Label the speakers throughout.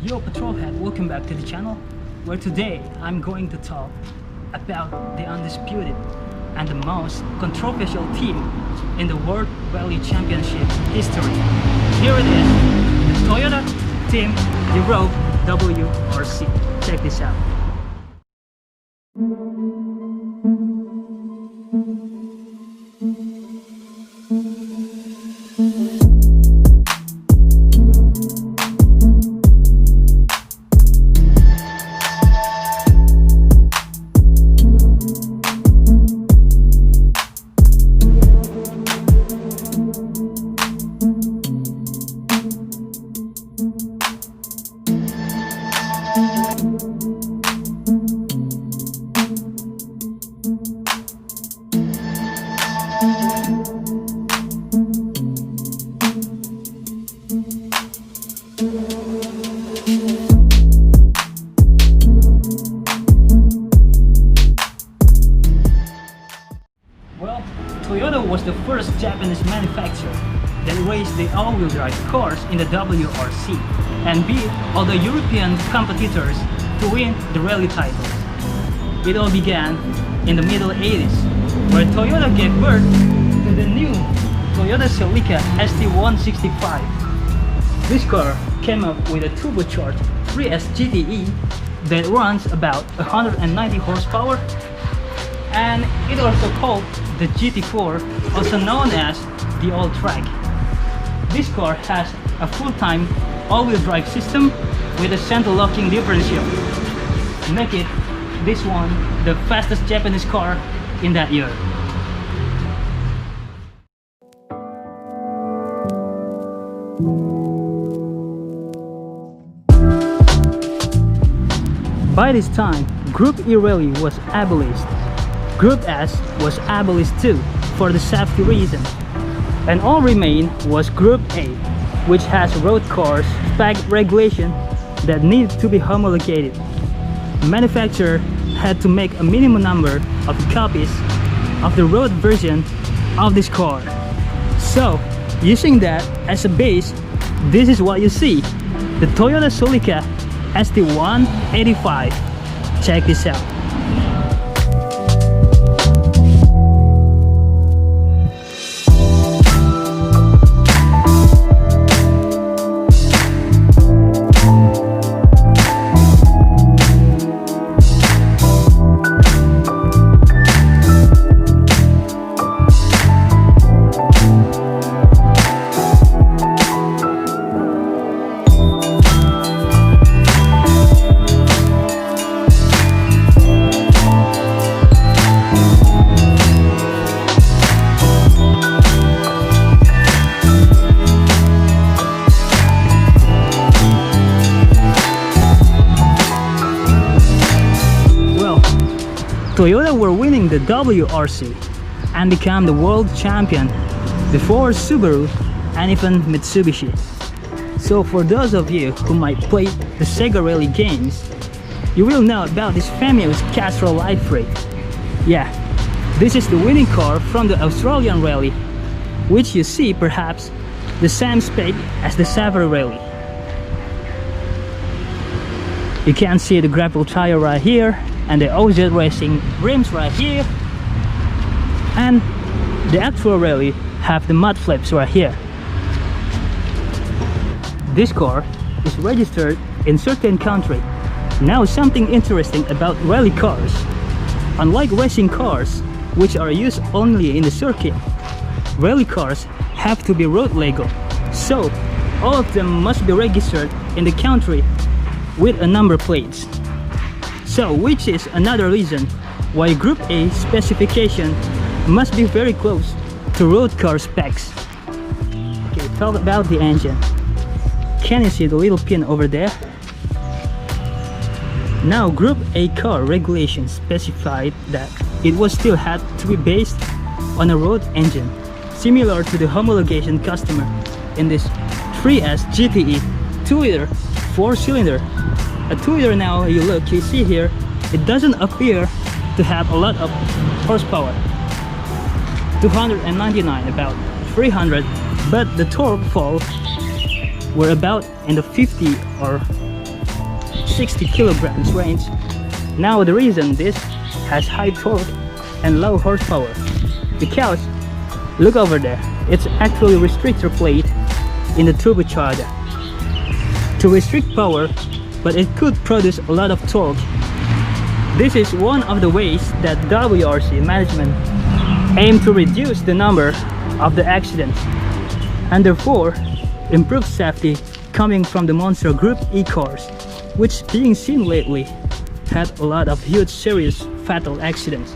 Speaker 1: Yo Patrolhead, welcome back to the channel, where today I'm going to talk about the Undisputed and the most controversial team in the World Rally Championship history. Here it is, the Toyota Team the Rogue WRC. Check this out. Toyota was the first Japanese manufacturer that raced the all-wheel drive cars in the WRC and beat all the European competitors to win the rally titles. It all began in the middle 80s, where Toyota gave birth to the new Toyota Celica ST165. This car came up with a turbocharged 3S GTE that runs about 190 horsepower, and it also called the GT4, also known as the All Track. This car has a full-time all-wheel drive system with a center locking differential, make it this one the fastest Japanese car in that year. By this time, Group E Rally was abolished. Group S was abolished too, for the safety reason. And all remain was Group A, which has road cars spec regulation that need to be homologated. The manufacturer had to make a minimum number of copies of the road version of this car. So, using that as a base, this is what you see, the Toyota Celica ST185. Check this out. Toyota were winning the WRC and become the world champion before Subaru and even Mitsubishi. So for those of you who might play the Sega Rally games, you will know about this famous Castrol Life Ray. Yeah, this is the winning car from the Australian Rally, which you see perhaps the same spec as the Safari Rally. You can see the grapple tire right here, and the OZ Racing rims right here, and the actual rally have the mud flaps right here. This car is registered in certain country. Now something interesting about rally cars. Unlike racing cars, which are used only in the circuit, rally cars have to be road legal. So all of them must be registered in the country with a number plates. So, which is another reason why Group A specification must be very close to road car specs. Okay, talk about the engine. Can you see the little pin over there? Now, Group A car regulations specified that it was still had to be based on a road engine, similar to the homologation customer in this 3S GTE 2-liter 4-cylinder. A 2-liter now, you see here, it doesn't appear to have a lot of horsepower. 299, about 300, but the torque fall were about in the 50 or 60 kilograms range. Now the reason this has high torque and low horsepower, because look over there, it's actually a restrictor plate in the turbocharger to restrict power, but it could produce a lot of torque. This is one of the ways that WRC management aim to reduce the number of the accidents and therefore improve safety coming from the monster Group E cars, which being seen lately had a lot of huge serious fatal accidents.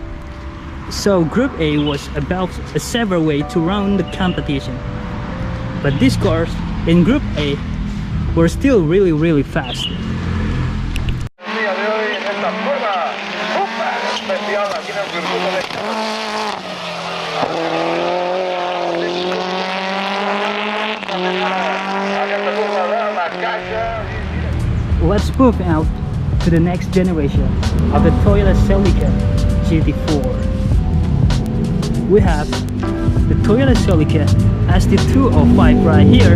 Speaker 1: So Group A was about a safer way to run the competition, but these cars in Group A were still really fast. Let's move out to the next generation of the Toyota Celica GT4. We have the Toyota Celica ST205 right here.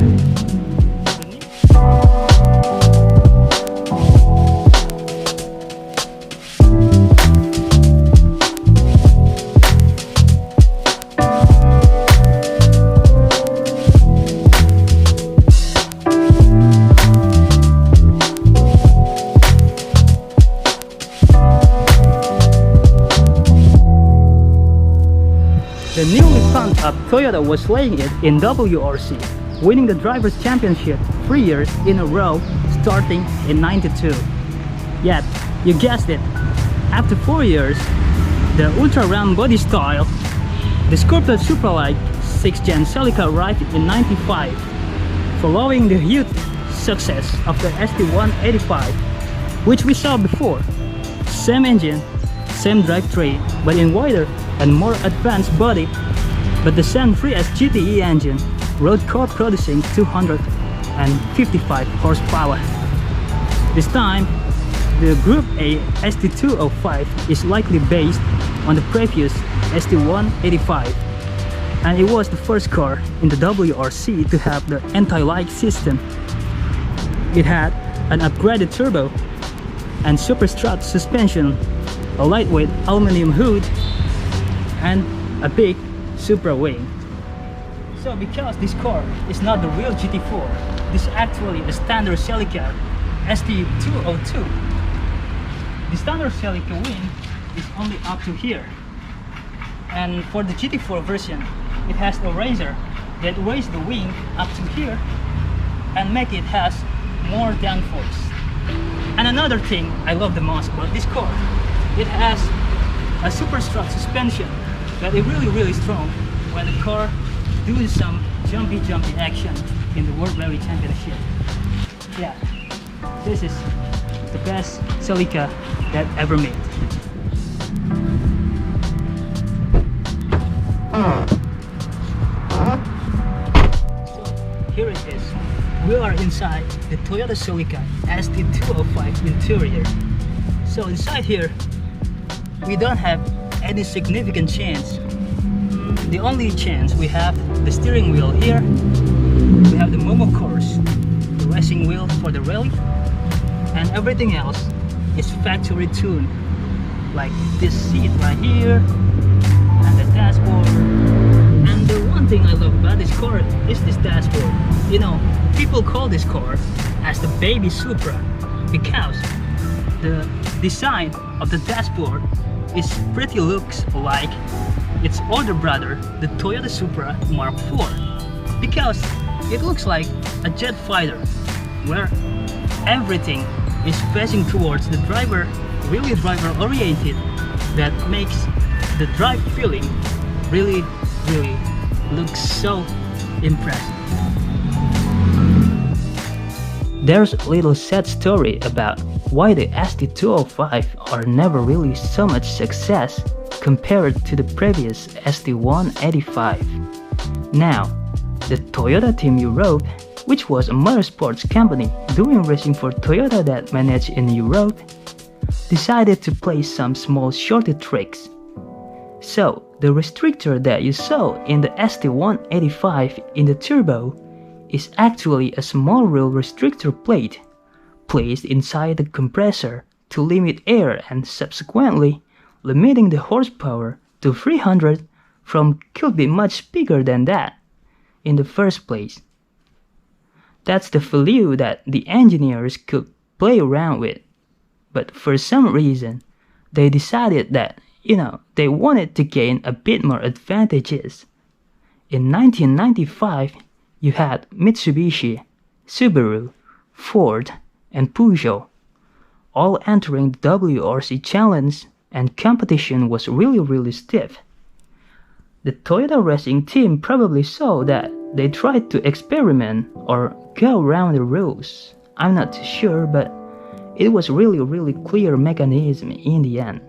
Speaker 1: The newly pumped up Toyota was laying it in WRC, winning the Drivers' Championship 3 years in a row starting in '92. Yet, you guessed it, after 4 years, the ultra-round body style, the Scorpio Supralite 6th Gen Celica arrived in '95, following the huge success of the ST185, which we saw before. Same engine, same drivetrain, but in wider and more advanced body, but the same 3S GTE engine, road car producing 255 horsepower. This time, the Group A ST205 is likely based on the previous ST185, and it was the first car in the WRC to have the anti-lag system. It had an upgraded turbo and superstrut suspension, a lightweight aluminum hood, and a big Supra wing. So because this car is not the real GT4, this is actually a standard Celica ST202. The standard Celica wing is only up to here, and for the GT4 version it has a raiser that raises the wing up to here and make it has more downforce. And another thing I love the most about this car, it has a superstrut suspension that is really strong when the car doing some jumpy action in the World Rally Championship. Yeah, this is the best Celica that ever made. So here it is. We are inside the Toyota Celica ST205 interior. So inside here, we don't have any significant change. The only change we have the steering wheel here, we have the Momo course, the racing wheel for the rally, and everything else is factory tuned, like this seat right here and the dashboard. And the one thing I love about this car is this dashboard. You know, people call this car as the baby Supra because the design of the dashboard is pretty looks like its older brother, the Toyota Supra Mark IV, because it looks like a jet fighter where everything is facing towards the driver, really driver oriented, that makes the drive feeling really looks so impressive. There's a little sad story about why the ST205 are never really so much success compared to the previous ST185. Now, the Toyota Team Europe, which was a motorsports company doing racing for Toyota that managed in Europe, decided to play some small shorty tricks. So, the restrictor that you saw in the ST185 in the turbo is actually a small real restrictor plate placed inside the compressor to limit air and subsequently limiting the horsepower to 300 from could be much bigger than that in the first place. That's the value that the engineers could play around with. But for some reason, they decided that, they wanted to gain a bit more advantages. In 1995, you had Mitsubishi, Subaru, Ford, and Peugeot, all entering the WRC challenge, and competition was really stiff. The Toyota racing team probably saw that they tried to experiment or go around the rules. I'm not too sure, but it was really clear mechanism in the end.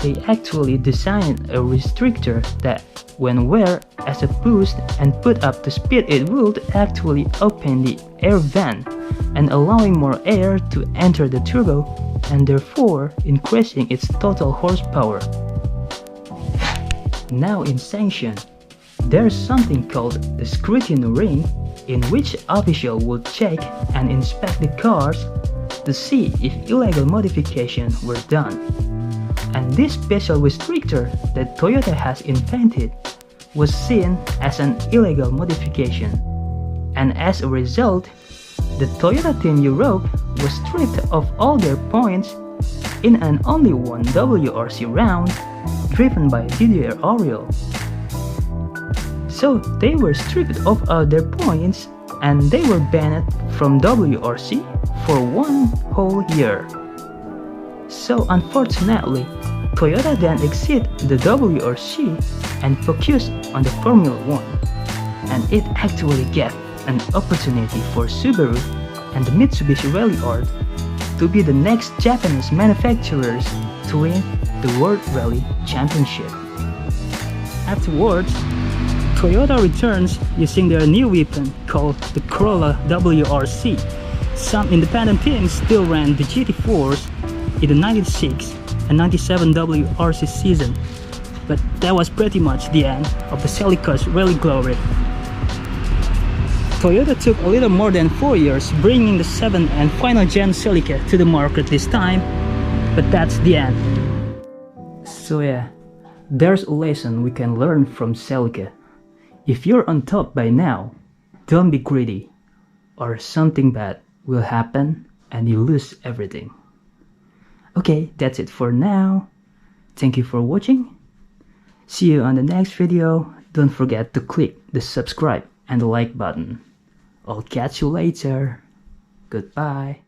Speaker 1: They actually designed a restrictor that when wear as a boost and put up to speed, it would actually open the air vent and allowing more air to enter the turbo and therefore increasing its total horsepower. Now in sanction, there's something called the scrutiny ring in which officials would check and inspect the cars to see if illegal modifications were done. And this special restrictor that Toyota has invented was seen as an illegal modification. And as a result, the Toyota Team Europe was stripped of all their points in an only one WRC round driven by Didier Auriol. So they were stripped of all their points and they were banned from WRC for 1 whole year. So unfortunately, Toyota then exited the WRC and focused on the Formula 1, and it actually gave an opportunity for Subaru and the Mitsubishi Rally Art to be the next Japanese manufacturers to win the World Rally Championship. Afterwards, Toyota returns using their new weapon called the Corolla WRC. Some independent teams still ran the GT4s in the 96 and 97 WRC season, but that was pretty much the end of the Celica's rally glory. Toyota took a little more than 4 years bringing the 7th and final gen Celica to the market this time, but that's the end. So yeah, there's a lesson we can learn from Celica. If you're on top by now, don't be greedy, or something bad will happen and you lose everything. Okay, that's it for now. Thank you for watching. See you on the next video. Don't forget to click the subscribe and the like button. I'll catch you later. Goodbye.